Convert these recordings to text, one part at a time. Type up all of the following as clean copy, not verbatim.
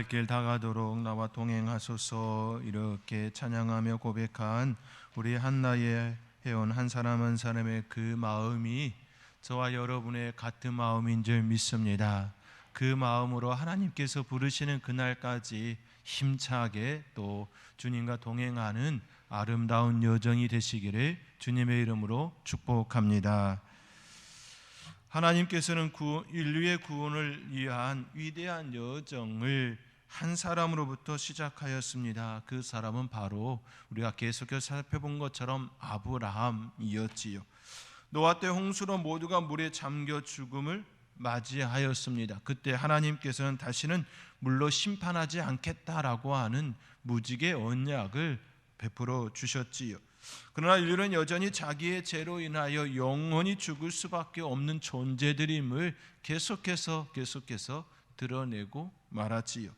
길 다가도록 나와 동행하소서. 이렇게 찬양하며 고백한 우리 한나의 회원 한 사람 한 사람의 그 마음이 저와 여러분의 같은 마음인 줄 믿습니다. 그 마음으로 하나님께서 부르시는 그날까지 힘차게 또 주님과 동행하는 아름다운 여정이 되시기를 주님의 이름으로 축복합니다. 하나님께서는 인류의 구원을 위한 위대한 여정을 한 사람으로부터 시작하였습니다. 그 사람은 바로 우리가 계속해서 살펴본 것처럼 아브라함이었지요. 노아 때 홍수로 모두가 물에 잠겨 죽음을 맞이하였습니다. 그때 하나님께서는 다시는 물로 심판하지 않겠다라고 하는 무지개 언약을 베풀어 주셨지요. 그러나 인류는 여전히 자기의 죄로 인하여 영원히 죽을 수밖에 없는 존재들임을 계속해서 드러내고 말았지요.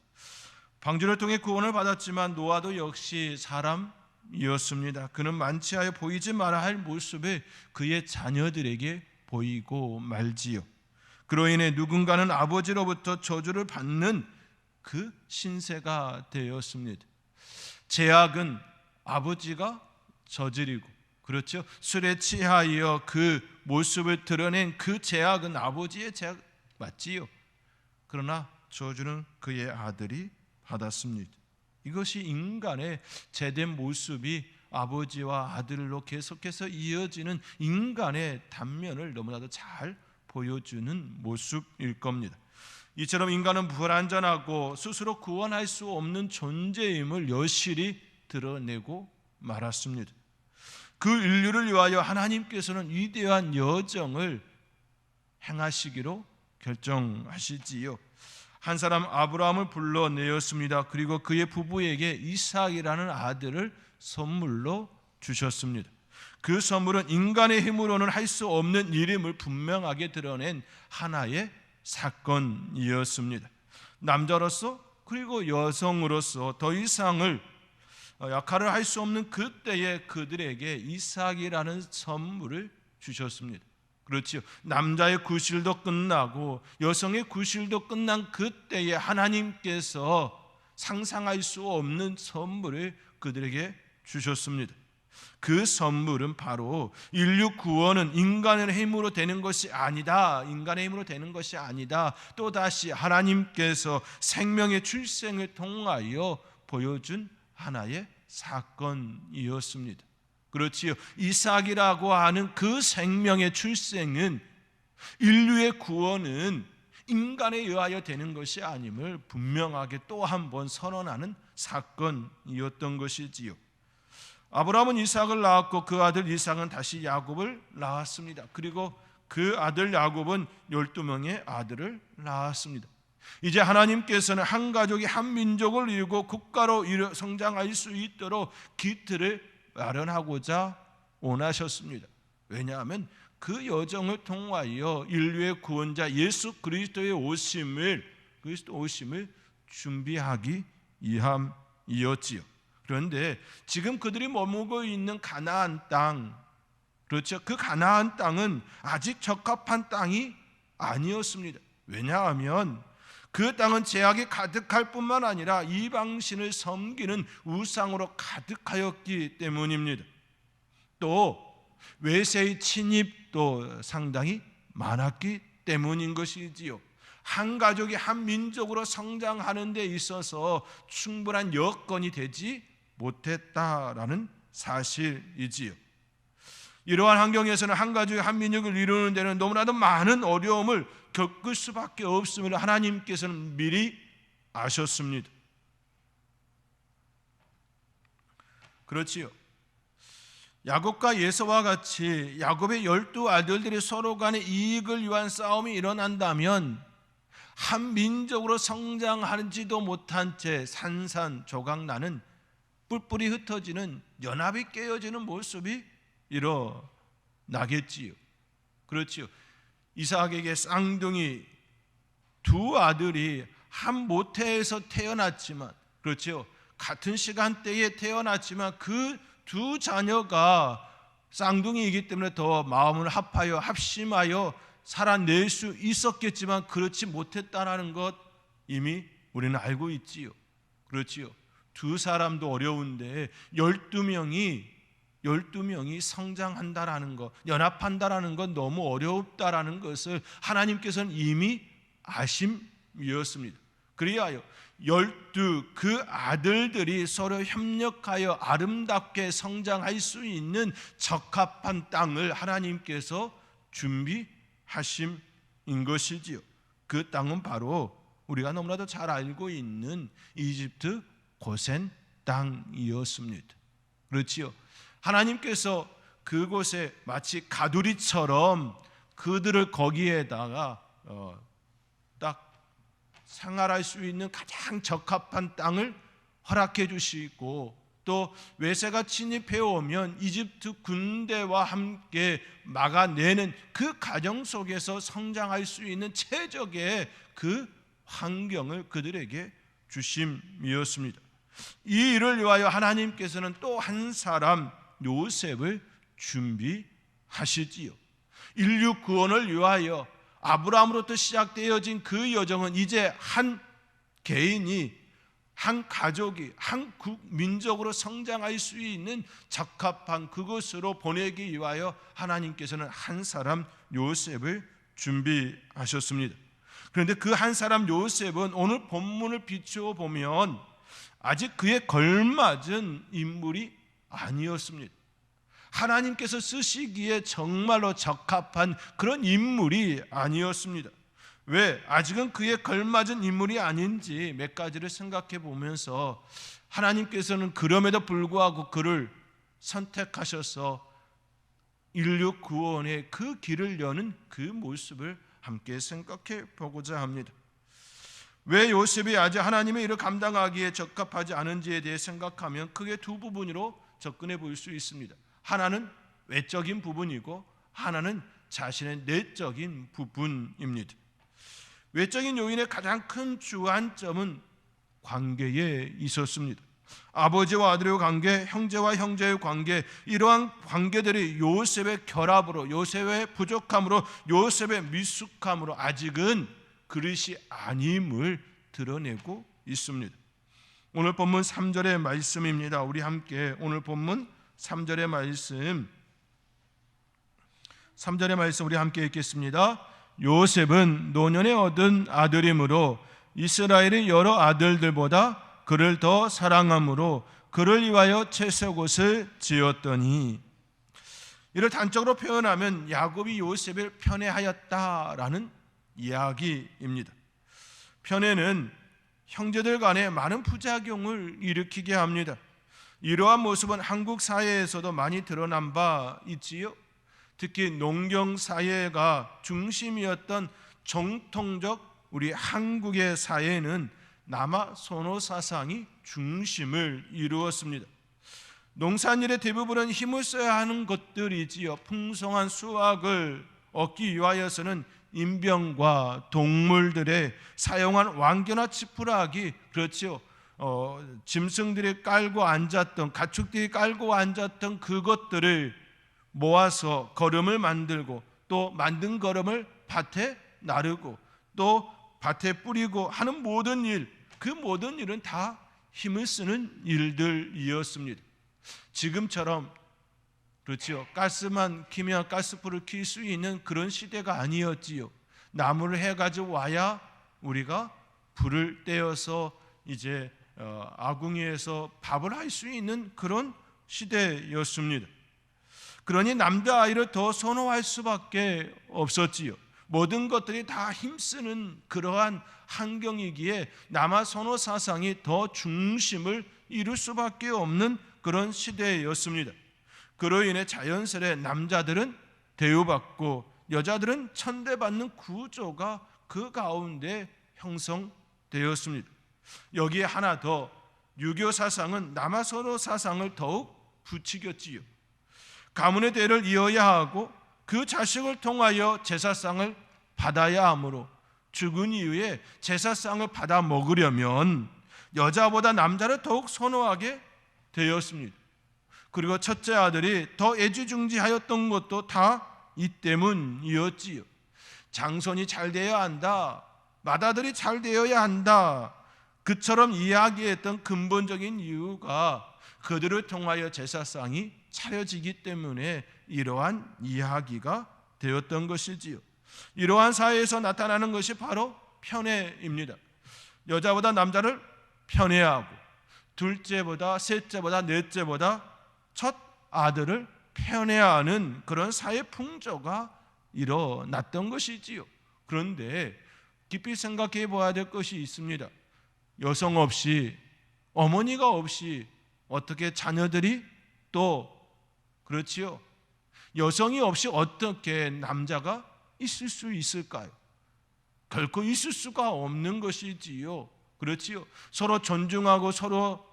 방주를 통해 구원을 받았지만 노아도 역시 사람이었습니다. 그는 만취하여 보이지 말아야 할 모습을 그의 자녀들에게 보이고 말지요. 그로 인해 누군가는 아버지로부터 저주를 받는 그 신세가 되었습니다. 죄악은 아버지가 저지르고, 그렇죠? 술에 취하여 그 모습을 드러낸 그 죄악은 아버지의 죄악 맞지요. 그러나 저주는 그의 아들이 받았습니다. 이것이 인간의 죄된 모습이 아버지와 아들로 계속해서 이어지는 인간의 단면을 너무나도 잘 보여주는 모습일 겁니다. 이처럼 인간은 불완전하고 스스로 구원할 수 없는 존재임을 여실히 드러내고 말았습니다. 그 인류를 위하여 하나님께서는 위대한 여정을 행하시기로 결정하시지요. 한 사람 아브라함을 불러내었습니다. 그리고 그의 부부에게 이삭이라는 아들을 선물로 주셨습니다. 그 선물은 인간의 힘으로는 할 수 없는 일임을 분명하게 드러낸 하나의 사건이었습니다. 남자로서 그리고 여성으로서 더 이상을 역할을 할 수 없는 그때에 그들에게 이삭이라는 선물을 주셨습니다. 그렇지요. 남자의 구실도 끝나고 여성의 구실도 끝난 그때에 하나님께서 상상할 수 없는 선물을 그들에게 주셨습니다. 그 선물은 바로 인류 구원은 인간의 힘으로 되는 것이 아니다. 인간의 힘으로 되는 것이 아니다. 또다시 하나님께서 생명의 출생을 통하여 보여준 하나의 사건이었습니다. 그렇지요. 이삭이라고 하는 그 생명의 출생은 인류의 구원은 인간에 의하여 되는 것이 아님을 분명하게 또 한 번 선언하는 사건이었던 것이지요. 아브라함은 이삭을 낳았고 그 아들 이삭은 다시 야곱을 낳았습니다. 그리고 그 아들 야곱은 12명의 아들을 낳았습니다. 이제 하나님께서는 한 가족이 한 민족을 이루고 국가로 성장할 수 있도록 기틀을 마련하고자 원하셨습니다. 왜냐하면 그 여정을 통하여 인류의 구원자 예수 그리스도의 오심을 준비하기 위함이었지요. 그런데 지금 그들이 머무고 있는 가나안 땅, 그렇죠? 그 가나안 땅은 아직 적합한 땅이 아니었습니다. 왜냐하면 그 땅은 죄악이 가득할 뿐만 아니라 이방신을 섬기는 우상으로 가득하였기 때문입니다. 또 외세의 침입도 상당히 많았기 때문인 것이지요. 한 가족이 한 민족으로 성장하는 데 있어서 충분한 여건이 되지 못했다라는 사실이지요. 이러한 환경에서는 한 가족이 한 민족을 이루는 데는 너무나도 많은 어려움을 겪을 수밖에 없음을 하나님께서는 미리 아셨습니다. 그렇지요. 야곱과 에서와 같이 야곱의 12아들들이 서로 간의 이익을 위한 싸움이 일어난다면 한 민족으로 성장하지도 못한 채 산산조각나는 뿔뿔이 흩어지는 연합이 깨어지는 모습이 일어나겠지요. 그렇지요. 이삭에게 쌍둥이 두 아들이 한 모태에서 태어났지만, 그렇죠, 같은 시간대에 태어났지만 그 두 자녀가 쌍둥이이기 때문에 더 마음을 합심하여 살아낼 수 있었겠지만 그렇지 못했다는 것 이미 우리는 알고 있지요. 그렇지요. 두 사람도 어려운데 12명이 성장한다라는 것, 연합한다라는 것 너무 어렵다라는 것을 하나님께서는 이미 아심이었습니다. 그리하여 12 그 아들들이 서로 협력하여 아름답게 성장할 수 있는 적합한 땅을 하나님께서 준비하심인 것이지요. 그 땅은 바로 우리가 너무나도 잘 알고 있는 이집트 고센 땅이었습니다. 그렇지요. 하나님께서 그곳에 마치 가두리처럼 그들을 거기에다가 딱 생활할 수 있는 가장 적합한 땅을 허락해 주시고, 또 외세가 침입해 오면 이집트 군대와 함께 막아내는 그 과정 속에서 성장할 수 있는 최적의 그 환경을 그들에게 주심이었습니다. 이 일을 위하여 하나님께서는 또 한 사람 요셉을 준비하시지요. 인류 구원을 위하여 아브라함으로부터 시작되어진 그 여정은 이제 한 개인이, 한 가족이, 한 민족으로 성장할 수 있는 적합한 그것으로 보내기 위하여 하나님께서는 한 사람 요셉을 준비하셨습니다. 그런데 그 한 사람 요셉은 오늘 본문을 비추어 보면 아직 그에 걸맞은 인물이 아니었습니다. 하나님께서 쓰시기에 정말로 적합한 그런 인물이 아니었습니다. 왜? 아직은 그에 걸맞은 인물이 아닌지 몇 가지를 생각해 보면서 하나님께서는 그럼에도 불구하고 그를 선택하셔서 인류 구원의 그 길을 여는 그 모습을 함께 생각해 보고자 합니다. 왜 요셉이 아직 하나님의 일을 감당하기에 적합하지 않은지에 대해 생각하면 크게 두 부분으로 접근해 볼 수 있습니다. 하나는 외적인 부분이고 하나는 자신의 내적인 부분입니다. 외적인 요인의 가장 큰 주안점은 관계에 있었습니다. 아버지와 아들의 관계, 형제와 형제의 관계, 이러한 관계들이 요셉의 결합으로, 요셉의 부족함으로, 요셉의 미숙함으로 아직은 그릇이 아님을 드러내고 있습니다. 오늘 본문 3절의 말씀입니다. 우리 함께 오늘 본문 3절의 말씀 우리 함께 읽겠습니다. 요셉은 노년에 얻은 아들이므로 이스라엘의 여러 아들들보다 그를 더 사랑함으로 그를 위하여 채색옷을 지었더니, 이를 단적으로 표현하면 야곱이 요셉을 편애하였다라는 이야기입니다. 편애는 형제들 간에 많은 부작용을 일으키게 합니다. 이러한 모습은 한국 사회에서도 많이 드러난 바 있지요. 특히 농경 사회가 중심이었던 정통적 우리 한국의 사회는 남아 선호 사상이 중심을 이루었습니다. 농산일의 대부분은 힘을 써야 하는 것들이지요. 풍성한 수확을 얻기 위하여서는 인병과 동물들의 사용한 왕겨나 지푸라기, 그렇죠. 짐승들이 깔고 앉았던, 가축들이 깔고 앉았던 그것들을 모아서 거름을 만들고, 또 만든 거름을 밭에 나르고, 또 밭에 뿌리고 하는 모든 일, 그 모든 일은 다 힘을 쓰는 일들이었습니다. 지금처럼 그렇죠. 가스만 키면 가스불을 킬 수 있는 그런 시대가 아니었지요. 나무를 해가지고 와야 우리가 불을 떼어서 이제 아궁이에서 밥을 할 수 있는 그런 시대였습니다. 그러니 남자아이를 더 선호할 수밖에 없었지요. 모든 것들이 다 힘쓰는 그러한 환경이기에 남아 선호 사상이 더 중심을 이룰 수밖에 없는 그런 시대였습니다. 그로 인해 자연스레 남자들은 대우받고 여자들은 천대받는 구조가 그 가운데 형성되었습니다. 여기에 하나 더, 유교 사상은 남아 선호 사상을 더욱 부추겼지요. 가문의 대를 이어야 하고 그 자식을 통하여 제사상을 받아야 하므로 죽은 이후에 제사상을 받아 먹으려면 여자보다 남자를 더욱 선호하게 되었습니다. 그리고 첫째 아들이 더 애지중지하였던 것도 다 이 때문이었지요. 장손이 잘 되어야 한다, 맏아들이 잘 되어야 한다, 그처럼 이야기했던 근본적인 이유가 그들을 통하여 제사상이 차려지기 때문에 이러한 이야기가 되었던 것이지요. 이러한 사회에서 나타나는 것이 바로 편애입니다. 여자보다 남자를 편애하고 둘째보다 셋째보다 넷째보다 첫 아들을 편애하는 그런 사회 풍조가 일어났던 것이지요. 그런데 깊이 생각해 봐야 될 것이 있습니다. 여성 없이, 어머니가 없이 어떻게 자녀들이 또 그렇지요? 여성이 없이 어떻게 남자가 있을 수 있을까요? 결코 있을 수가 없는 것이지요. 그렇지요? 서로 존중하고 서로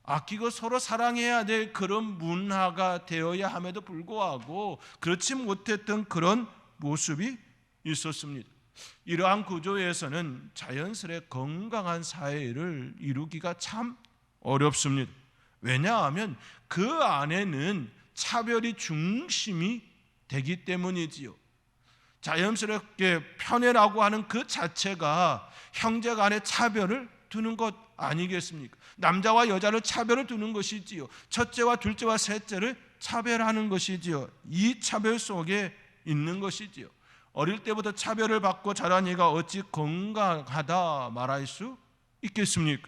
아끼고 서로 사랑해야 될 그런 문화가 되어야 함에도 불구하고 그렇지 못했던 그런 모습이 있었습니다. 이러한 구조에서는 자연스레 건강한 사회를 이루기가 참 어렵습니다. 왜냐하면 그 안에는 차별이 중심이 되기 때문이지요. 자연스럽게 편애라고 하는 그 자체가 형제 간의 차별을 두는 것 아니겠습니까? 남자와 여자를 차별을 두는 것이지요. 첫째와 둘째와 셋째를 차별하는 것이지요. 이 차별 속에 있는 것이지요. 어릴 때부터 차별을 받고 자란 이가 어찌 건강하다 말할 수 있겠습니까?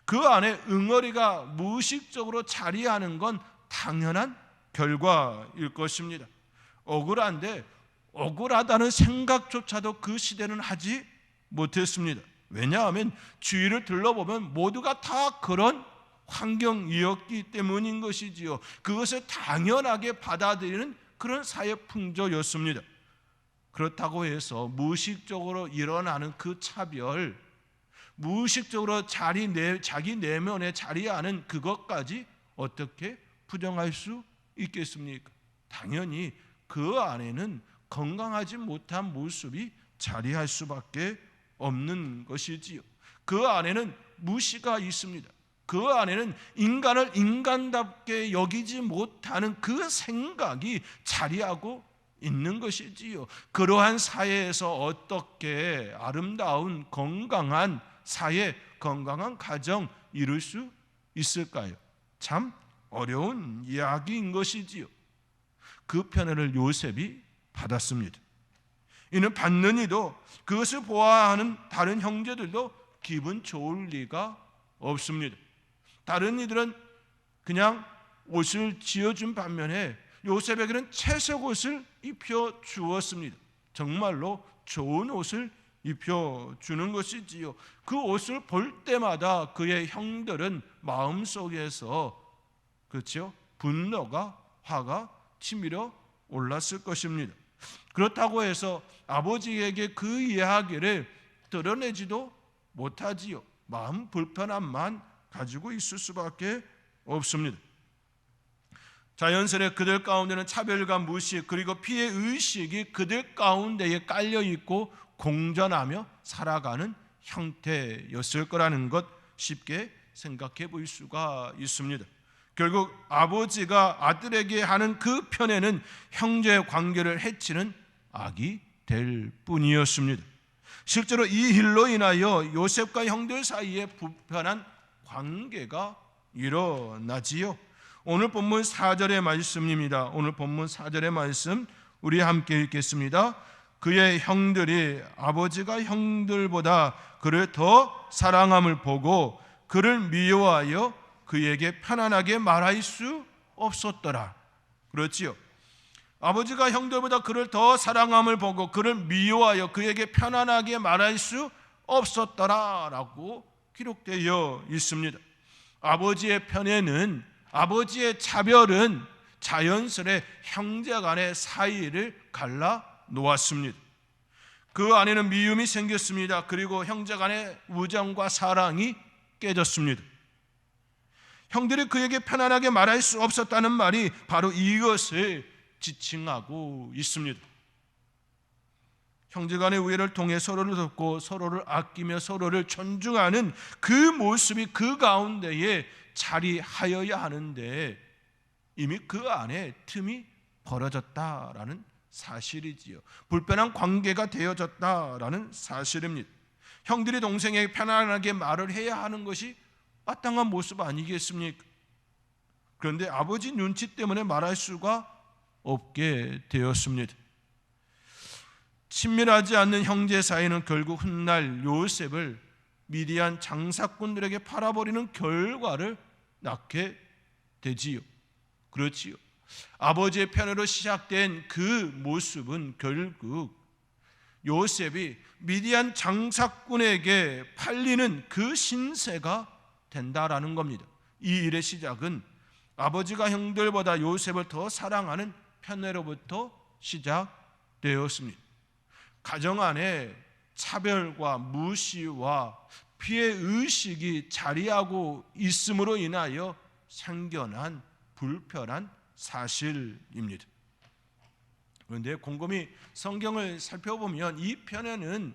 그 안에 응어리가 무의식적으로 자리하는 건 당연한 결과일 것입니다. 억울한데 억울하다는 생각조차도 그 시대는 하지 못했습니다. 왜냐하면 주위를 둘러보면 모두가 다 그런 환경이었기 때문인 것이지요. 그것을 당연하게 받아들이는 그런 사회 풍조였습니다. 그렇다고 해서 무의식적으로 일어나는 그 차별, 무의식적으로 자기 내면에 자리하는 그것까지 어떻게 부정할 수 있겠습니까? 당연히 그 안에는 건강하지 못한 모습이 자리할 수밖에 없는 것이지요. 그 안에는 무시가 있습니다. 그 안에는 인간을 인간답게 여기지 못하는 그 생각이 자리하고 있는 것이지요. 그러한 사회에서 어떻게 아름다운 건강한 사회, 건강한 가정 이룰 수 있을까요? 참 어려운 이야기인 것이지요. 그 편애를 요셉이 받았습니다. 이는 받는 이도 그것을 보아하는 다른 형제들도 기분 좋을 리가 없습니다. 다른 이들은 그냥 옷을 지어준 반면에 요셉에게는 채색 옷을 입혀 주었습니다. 정말로 좋은 옷을 입혀주는 것이지요. 그 옷을 볼 때마다 그의 형들은 마음속에서 그렇죠? 분노가, 화가 치밀어 올랐을 것입니다. 그렇다고 해서 아버지에게 그 이야기를 드러내지도 못하지요. 마음 불편함만 가지고 있을 수밖에 없습니다. 자연스레 그들 가운데는 차별과 무시 그리고 피해 의식이 그들 가운데에 깔려 있고 공존하며 살아가는 형태였을 거라는 것 쉽게 생각해 볼 수가 있습니다. 결국 아버지가 아들에게 하는 그 편애는 형제 관계를 해치는 악이 될 뿐이었습니다. 실제로 이 일로 인하여 요셉과 형들 사이에 불편한 관계가 일어나지요. 오늘 본문 4절의 말씀입니다. 오늘 본문 4절의 말씀 우리 함께 읽겠습니다. 그의 형들이 아버지가 형들보다 그를 더 사랑함을 보고 그를 미워하여 그에게 편안하게 말할 수 없었더라. 그렇지요. 아버지가 형들보다 그를 더 사랑함을 보고 그를 미워하여 그에게 편안하게 말할 수 없었더라라고 기록되어 있습니다. 아버지의 편애는, 아버지의 차별은 자연스레 형제 간의 사이를 갈라 놓았습니다. 그 안에는 미움이 생겼습니다. 그리고 형제 간의 우정과 사랑이 깨졌습니다. 형들이 그에게 편안하게 말할 수 없었다는 말이 바로 이것을 지칭하고 있습니다. 형제간의 우애를 통해 서로를 돕고 서로를 아끼며 서로를 존중하는 그 모습이 그 가운데에 자리하여야 하는데 이미 그 안에 틈이 벌어졌다라는 사실이지요. 불편한 관계가 되어졌다라는 사실입니다. 형들이 동생에게 편안하게 말을 해야 하는 것이 마땅한 모습 아니겠습니까? 그런데 아버지 눈치 때문에 말할 수가 없게 되었습니다. 친밀하지 않는 형제 사이는 결국 훗날 요셉을 미디안 장사꾼들에게 팔아버리는 결과를 낳게 되지요. 그렇지요. 아버지의 편으로 시작된 그 모습은 결국 요셉이 미디안 장사꾼에게 팔리는 그 신세가 된다라는 겁니다. 이 일의 시작은 아버지가 형들보다 요셉을 더 사랑하는 편애로부터 시작되었습니다. 가정 안에 차별과 무시와 피해의식이 자리하고 있음으로 인하여 생겨난 불편한 사실입니다. 그런데 곰곰이 성경을 살펴보면 이 편애는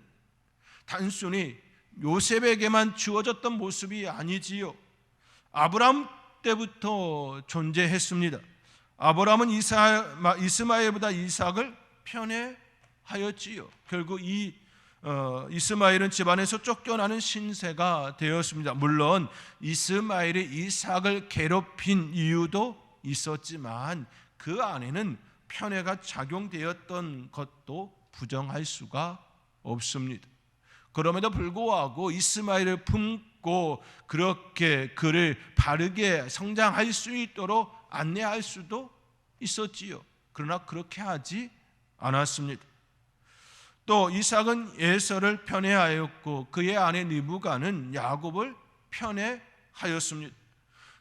단순히 요셉에게만 주어졌던 모습이 아니지요. 아브라함 때부터 존재했습니다. 아브라함은 이스마엘보다 이삭을 편애하였지요. 결국 이 이스마엘은 집안에서 쫓겨나는 신세가 되었습니다. 물론 이스마엘이 이삭을 괴롭힌 이유도 있었지만 그 안에는 편애가 작용되었던 것도 부정할 수가 없습니다. 그럼에도 불구하고 이스마엘을 품고 그렇게 그를 바르게 성장할 수 있도록 안내할 수도 있었지요. 그러나 그렇게 하지 않았습니다. 또 이삭은 에서를 편애하였고 그의 아내 리브가는 야곱을 편애하였습니다.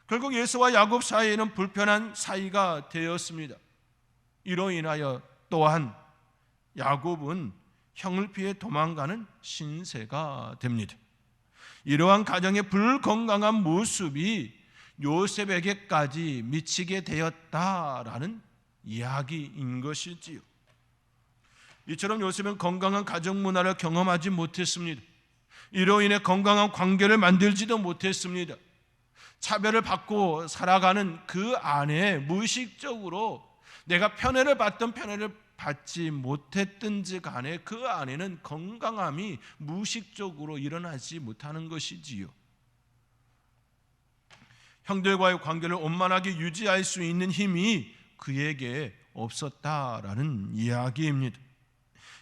결국 에서와 야곱 사이에는 불편한 사이가 되었습니다. 이로 인하여 또한 야곱은 형을 피해 도망가는 신세가 됩니다. 이러한 가정의 불건강한 모습이 요셉에게까지 미치게 되었다라는 이야기인 것이지요. 이처럼 요셉은 건강한 가정 문화를 경험하지 못했습니다. 이로 인해 건강한 관계를 만들지도 못했습니다. 차별을 받고 살아가는 그 안에 무의식적으로 내가 편애를 받든 편애를 받지 못했든지 간에 그 안에는 건강함이 무의식적으로 일어나지 못하는 것이지요. 형들과의 관계를 원만하게 유지할 수 있는 힘이 그에게 없었다라는 이야기입니다.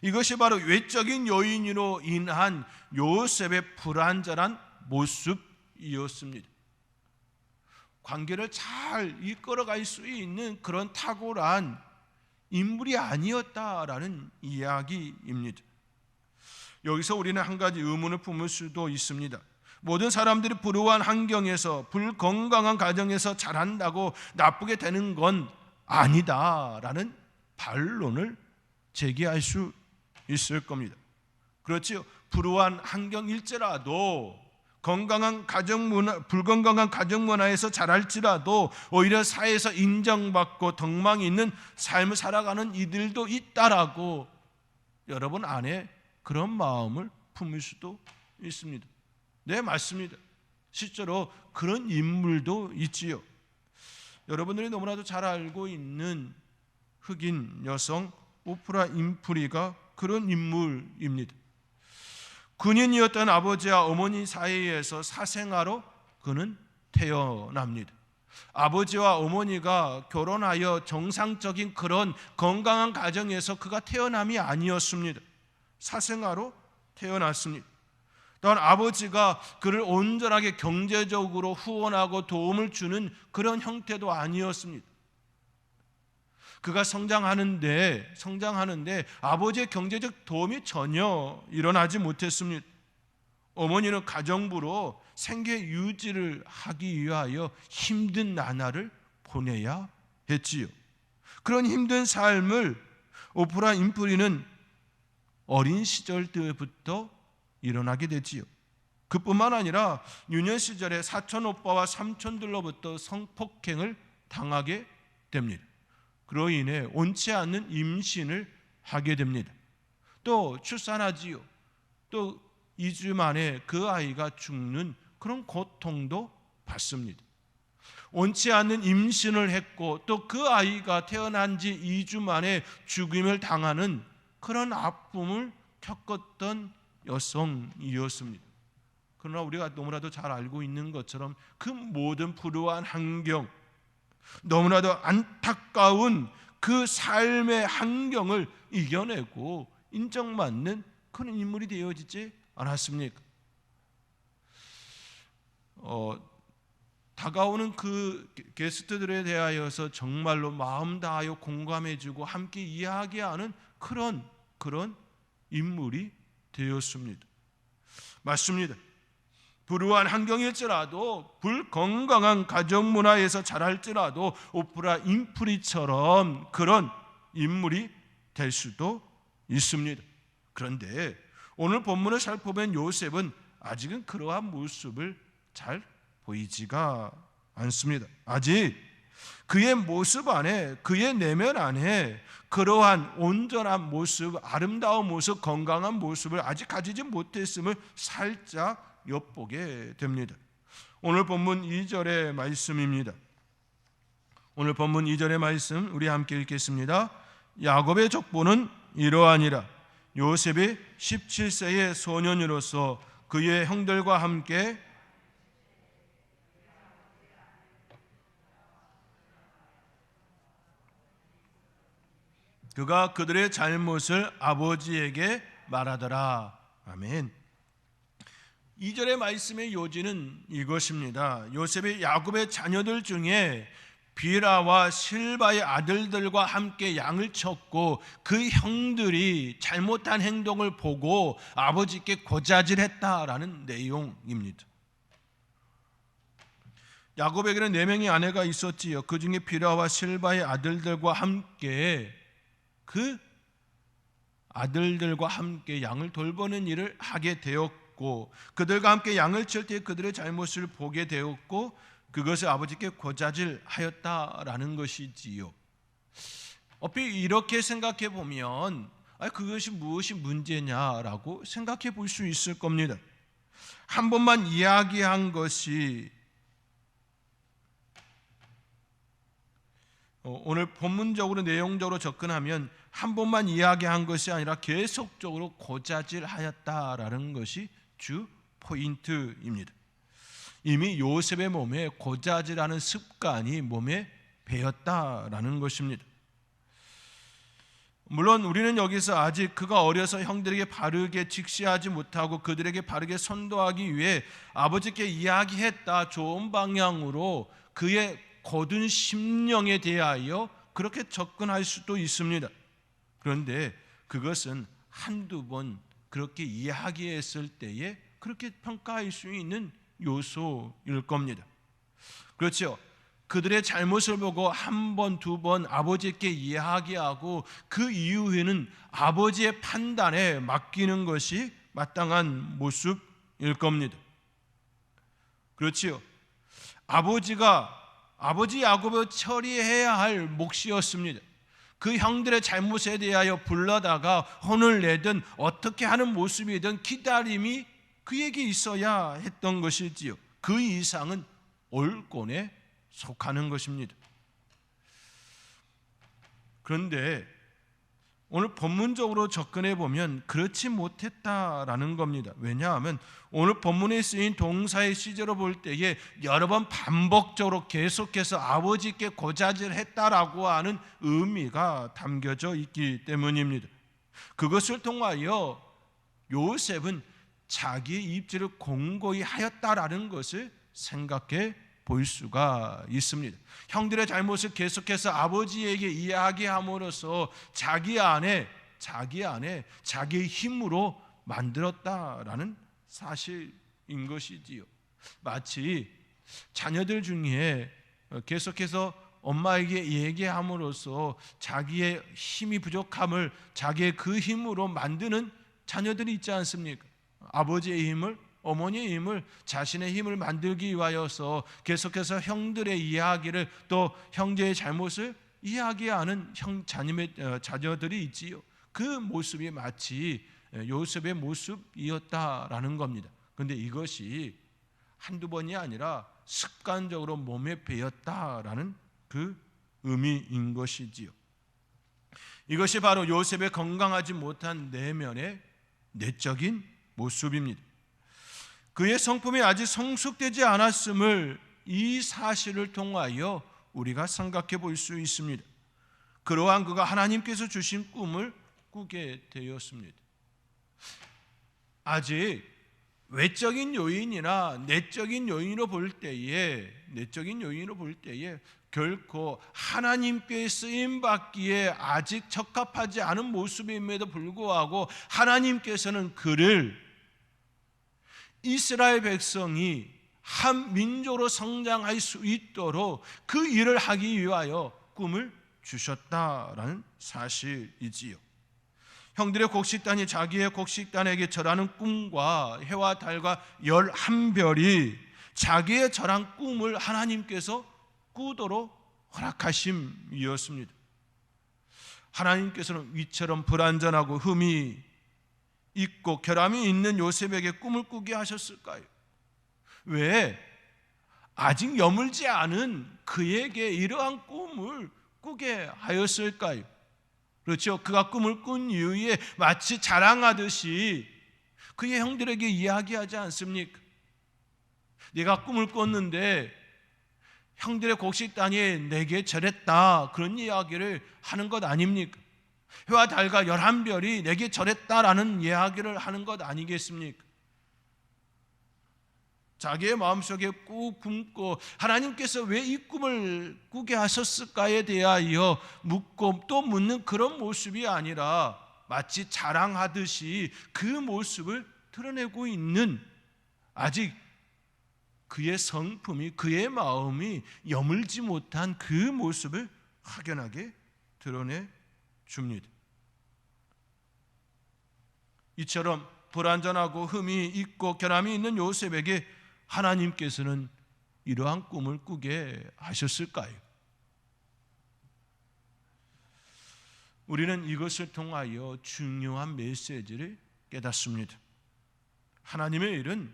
이것이 바로 외적인 요인으로 인한 요셉의 불완전한 모습이었습니다. 관계를 잘 이끌어갈 수 있는 그런 탁월한 인물이 아니었다라는 이야기입니다. 여기서 우리는 한 가지 의문을 품을 수도 있습니다. 모든 사람들이 불우한 환경에서 불건강한 가정에서 자란다고 나쁘게 되는 건 아니다라는 반론을 제기할 수 있을 겁니다. 그렇지요. 불우한 환경일지라도 건강한 가정 문화, 불건강한 가정 문화에서 자랄지라도 오히려 사회에서 인정받고 덕망이 있는 삶을 살아가는 이들도 있다라고 여러분 안에 그런 마음을 품을 수도 있습니다. 네, 맞습니다. 실제로 그런 인물도 있지요. 여러분들이 너무나도 잘 알고 있는 흑인 여성 오프라 윈프리가 그런 인물입니다. 군인이었던 아버지와 어머니 사이에서 사생아로 그는 태어납니다. 아버지와 어머니가 결혼하여 정상적인 그런 건강한 가정에서 그가 태어남이 아니었습니다. 사생아로 태어났습니다. 또한 아버지가 그를 온전하게 경제적으로 후원하고 도움을 주는 그런 형태도 아니었습니다. 그가 성장하는데 아버지의 경제적 도움이 전혀 일어나지 못했습니다. 어머니는 가정부로 생계 유지를 하기 위하여 힘든 나날을 보내야 했지요. 그런 힘든 삶을 오프라 윈프리는 어린 시절 때부터 일어나게 되지요. 그뿐만 아니라 유년 시절에 사촌 오빠와 삼촌들로부터 성폭행을 당하게 됩니다. 그로 인해 원치 않는 임신을 하게 됩니다. 또 출산하지요. 또 2주 만에 그 아이가 죽는 그런 고통도 받습니다. 원치 않는 임신을 했고 또 그 아이가 태어난 지 2주 만에 죽임을 당하는 그런 아픔을 겪었던 여성이었습니다. 그러나 우리가 너무나도 잘 알고 있는 것처럼 그 모든 불우한 환경, 너무나도 안타까운 그 삶의 환경을 이겨내고 인정받는 그런 인물이 되어지지 않았습니까? 다가오는 그 게스트들에 대하여서 정말로 마음 다하여 공감해주고 함께 이야기하는 그런 인물이 되었습니다. 맞습니다. 불우한 환경일지라도 불건강한 가정 문화에서 자랄지라도 오프라 윈프리처럼 그런 인물이 될 수도 있습니다. 그런데 오늘 본문을 살펴보면 요셉은 아직은 그러한 모습을 잘 보이지가 않습니다. 아직 그의 모습 안에, 그의 내면 안에 그러한 온전한 모습, 아름다운 모습, 건강한 모습을 아직 가지지 못했음을 살짝 엿보게 됩니다. 오늘 본문 2절의 말씀입니다. 오늘 본문 2절의 말씀 우리 함께 읽겠습니다. 야곱의 족보는 이러하니라. 요셉이 17세의 소년으로서 그의 형들과 함께 그가 그들의 잘못을 아버지에게 말하더라. 아멘. 2절의 말씀의 요지는 이것입니다. 요셉이 야곱의 자녀들 중에 비라와 실바의 아들들과 함께 양을 쳤고 그 형들이 잘못한 행동을 보고 아버지께 고자질했다라는 내용입니다. 야곱에게는 4명의 아내가 있었지요. 그 중에 비라와 실바의 아들들과 함께 그 아들들과 함께 양을 돌보는 일을 하게 되었고 그들과 함께 양을 칠 때 그들의 잘못을 보게 되었고 그것을 아버지께 고자질하였다라는 것이지요. 이렇게 생각해 보면 그것이 무엇이 문제냐라고 생각해 볼 수 있을 겁니다. 한 번만 이야기한 것이 오늘 본문적으로 내용적으로 접근하면 한 번만 이야기한 것이 아니라 계속적으로 고자질하였다라는 것이 주 포인트입니다. 이미 요셉의 몸에 고자질하는 습관이 몸에 배었다라는 것입니다. 물론 우리는 여기서 아직 그가 어려서 형들에게 바르게 직시하지 못하고 그들에게 바르게 선도하기 위해 아버지께 이야기했다, 좋은 방향으로 그의 고든 심령에 대하여 그렇게 접근할 수도 있습니다. 그런데 그것은 한두 번 그렇게 이야기했을 때에 그렇게 평가할 수 있는 요소일 겁니다. 그렇죠. 그들의 잘못을 보고 한 번, 두 번 아버지께 이야기하고 그 이후에는 아버지의 판단에 맡기는 것이 마땅한 모습일 겁니다. 그렇지요. 아버지 야곱을 처리해야 할 몫이었습니다. 그 형들의 잘못에 대하여 불러다가 혼을 내든 어떻게 하는 모습이든 기다림이 그에게 있어야 했던 것이지요. 그 이상은 올권에 속하는 것입니다. 그런데 오늘 본문적으로 접근해 보면 그렇지 못했다라는 겁니다. 왜냐하면 오늘 본문에 쓰인 동사의 시제로 볼 때에 여러 번 반복적으로 계속해서 아버지께 고자질했다라고 하는 의미가 담겨져 있기 때문입니다. 그것을 통하여 요셉은 자기의 입지를 공고히 하였다라는 것을 생각해 볼 수가 있습니다. 형들의 잘못을 계속해서 아버지에게 이야기함으로써 자기 안에 자기의 힘으로 만들었다라는 사실인 것이지요. 마치 자녀들 중에 계속해서 엄마에게 얘기함으로써 자기의 힘이 부족함을 자기의 그 힘으로 만드는 자녀들이 있지 않습니까? 아버지의 힘을, 어머니의 힘을, 자신의 힘을 만들기 위하여서 계속해서 형들의 이야기를 또 형제의 잘못을 이야기하는 자녀들이 있지요. 그 모습이 마치 요셉의 모습이었다라는 겁니다. 그런데 이것이 한두 번이 아니라 습관적으로 몸에 배었다라는 그 의미인 것이지요. 이것이 바로 요셉의 건강하지 못한 내면의 내적인 모습입니다. 그의 성품이 아직 성숙되지 않았음을 이 사실을 통하여 우리가 생각해 볼 수 있습니다. 그러한 그가 하나님께서 주신 꿈을 꾸게 되었습니다. 아직 외적인 요인이나 내적인 요인으로 볼 때에 결코 하나님께 쓰임 받기에 아직 적합하지 않은 모습임에도 불구하고 하나님께서는 그를 이스라엘 백성이 한 민족으로 성장할 수 있도록 그 일을 하기 위하여 꿈을 주셨다라는 사실이지요. 형들의 곡식단이 자기의 곡식단에게 절하는 꿈과 해와 달과 11별이 자기의 절한 꿈을 하나님께서 꾸도록 허락하심이었습니다. 하나님께서는 위처럼 불완전하고 흠이 있고 결함이 있는 요셉에게 꿈을 꾸게 하셨을까요? 왜 아직 여물지 않은 그에게 이러한 꿈을 꾸게 하였을까요? 그렇죠. 그가 꿈을 꾼 이후에 마치 자랑하듯이 그의 형들에게 이야기하지 않습니까? 네가 꿈을 꿨는데 형들의 곡식단이 내게 절했다, 그런 이야기를 하는 것 아닙니까? 해와 달과 11별이 내게 절했다라는 이야기를 하는 것 아니겠습니까? 자기의 마음속에 꾹 품고 하나님께서 왜 이 꿈을 꾸게 하셨을까에 대하여 묻고 또 묻는 그런 모습이 아니라 마치 자랑하듯이 그 모습을 드러내고 있는, 아직 그의 성품이, 그의 마음이 여물지 못한 그 모습을 확연하게 드러내 줍니다. 이처럼 불완전하고 흠이 있고 결함이 있는 요셉에게 하나님께서는 이러한 꿈을 꾸게 하셨을까요? 우리는 이것을 통하여 중요한 메시지를 깨닫습니다. 하나님의 일은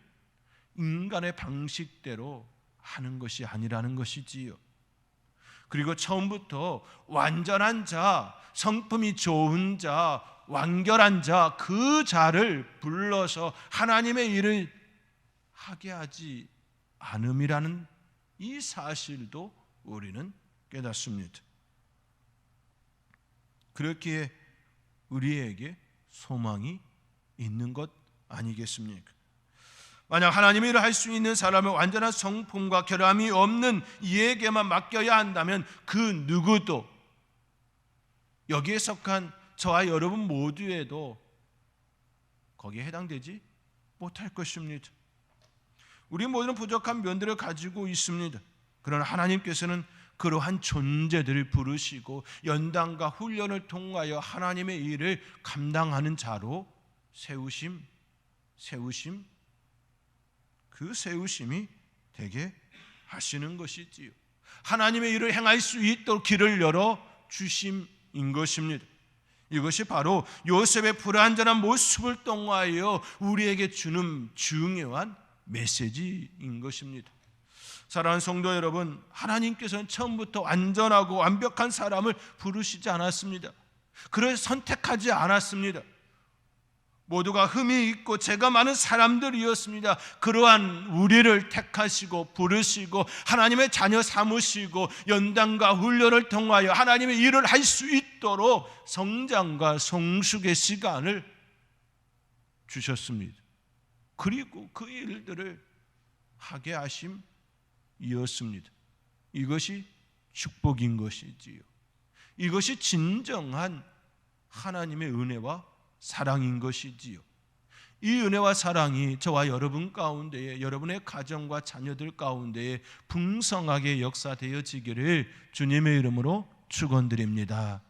인간의 방식대로 하는 것이 아니라는 것이지요. 그리고 처음부터 완전한 자, 성품이 좋은 자, 완결한 자, 그 자를 불러서 하나님의 일을 하게 하지 않음이라는 이 사실도 우리는 깨닫습니다. 그렇기에 우리에게 소망이 있는 것 아니겠습니까? 만약 하나님의 일을 할 수 있는 사람은 완전한 성품과 결함이 없는 이에게만 맡겨야 한다면 그 누구도, 여기에 속한 저와 여러분 모두에도 거기에 해당되지 못할 것입니다. 우리 모두는 부족한 면들을 가지고 있습니다. 그러나 하나님께서는 그러한 존재들을 부르시고 연단과 훈련을 통하여 하나님의 일을 감당하는 자로 세우심, 그 세우심이 되게 하시는 것이지요. 하나님의 일을 행할 수 있도록 길을 열어 주심인 것입니다. 이것이 바로 요셉의 불완전한 모습을 통하여 우리에게 주는 중요한 메시지인 것입니다. 사랑하는 성도 여러분, 하나님께서는 처음부터 완전하고 완벽한 사람을 부르시지 않았습니다. 그를 선택하지 않았습니다. 모두가 흠이 있고 죄가 많은 사람들이었습니다. 그러한 우리를 택하시고 부르시고 하나님의 자녀 삼으시고 연단과 훈련을 통하여 하나님의 일을 할 수 있도록 성장과 성숙의 시간을 주셨습니다. 그리고 그 일들을 하게 하심이었습니다. 이것이 축복인 것이지요. 이것이 진정한 하나님의 은혜와 사랑인 것이지요. 이 은혜와 사랑이 저와 여러분 가운데에, 여러분의 가정과 자녀들 가운데에 풍성하게 역사되어지기를 주님의 이름으로 축원드립니다.